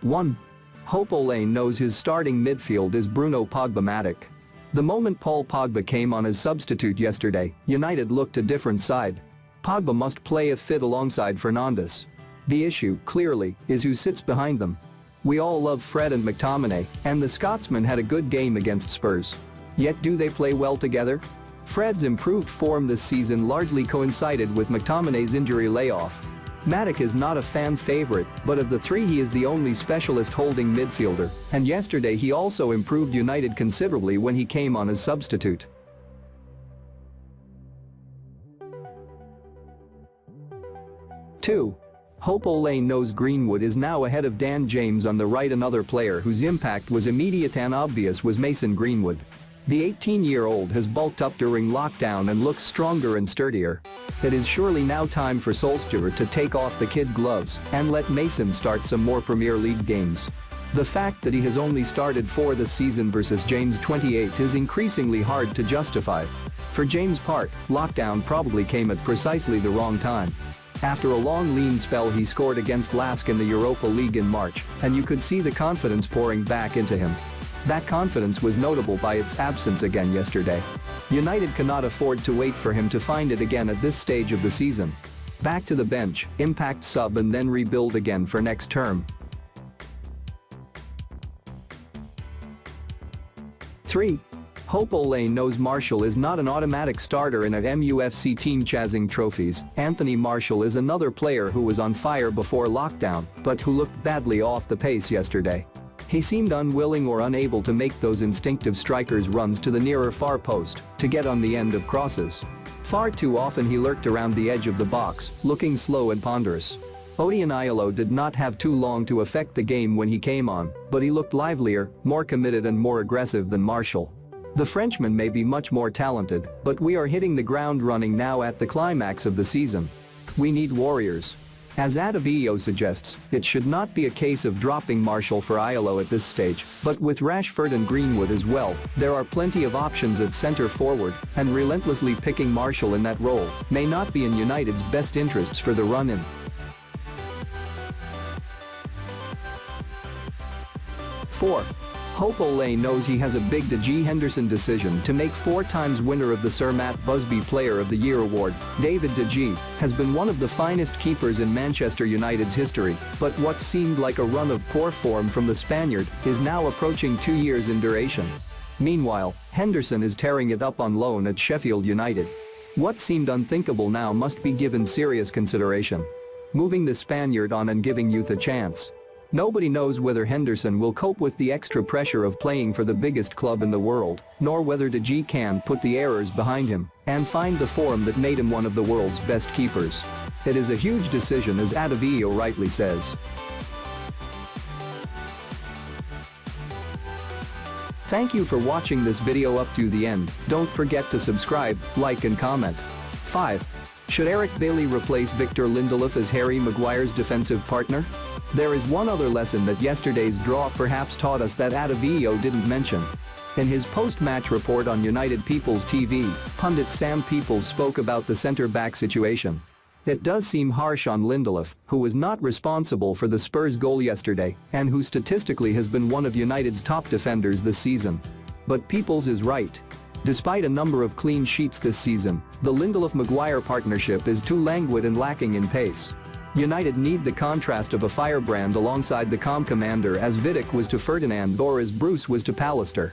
1. Hope Ole knows his starting midfield is Bruno Pogba-matic. The moment Paul Pogba came on as substitute yesterday, United looked a different side. Pogba must play a fit alongside Fernandes. The issue, clearly, is who sits behind them. We all love Fred and McTominay, and the Scotsman had a good game against Spurs. Yet do they play well together? Fred's improved form this season largely coincided with McTominay's injury layoff. Matic is not a fan favorite, but of the three he is the only specialist holding midfielder, and yesterday he also improved United considerably when he came on as substitute. 2. Hope Ole knows Greenwood is now ahead of Dan James on the right. Another player whose impact was immediate and obvious was Mason Greenwood. The 18-year-old has bulked up during lockdown and looks stronger and sturdier. It is surely now time for Solskjaer to take off the kid gloves and let Mason start some more Premier League games. The fact that he has only started 4 this season versus James' 28 is increasingly hard to justify. For James' part, lockdown probably came at precisely the wrong time. After a long lean spell he scored against Lask in the Europa League in March, and you could see the confidence pouring back into him. That confidence was notable by its absence again yesterday. United cannot afford to wait for him to find it again at this stage of the season. Back to the bench, impact sub and then rebuild again for next term. 3. Hope Ole knows Martial is not an automatic starter in a MUFC team chasing trophies. Anthony Martial is another player who was on fire before lockdown, but who looked badly off the pace yesterday. He seemed unwilling or unable to make those instinctive striker's runs to the nearer far post to get on the end of crosses. Far too often he lurked around the edge of the box, looking slow and ponderous. Odion Iolo did not have too long to affect the game when he came on, but he looked livelier, more committed and more aggressive than Martial. The Frenchman may be much more talented, but we are hitting the ground running now at the climax of the season. We need warriors. As Adebayo suggests, it should not be a case of dropping Martial for Iolo at this stage, but with Rashford and Greenwood as well, there are plenty of options at centre forward, and relentlessly picking Martial in that role may not be in United's best interests for the run-in. 4. Hope Ole knows he has a big De Gea Henderson decision to make. 4-time winner of the Sir Matt Busby Player of the Year award, David De Gea has been one of the finest keepers in Manchester United's history, but what seemed like a run of poor form from the Spaniard is now approaching 2 years in duration. Meanwhile, Henderson is tearing it up on loan at Sheffield United. What seemed unthinkable now must be given serious consideration. Moving the Spaniard on and giving youth a chance. Nobody knows whether Henderson will cope with the extra pressure of playing for the biggest club in the world, nor whether De Gea can put the errors behind him and find the form that made him one of the world's best keepers. It is a huge decision, as Adebayo rightly says. Thank you for watching this video up to the end. Don't forget to subscribe, like and comment. 5. Should Eric Bailly replace Victor Lindelof as Harry Maguire's defensive partner? There is one other lesson that yesterday's draw perhaps taught us that Adebayo didn't mention. In his post-match report on United People's TV, pundit Sam Peoples spoke about the centre-back situation. It does seem harsh on Lindelof, who was not responsible for the Spurs goal yesterday and who statistically has been one of United's top defenders this season. But Peoples is right. Despite a number of clean sheets this season, the Lindelof-Maguire partnership is too languid and lacking in pace. United need the contrast of a firebrand alongside the calm commander, as Vidic was to Ferdinand or as Bruce was to Pallister.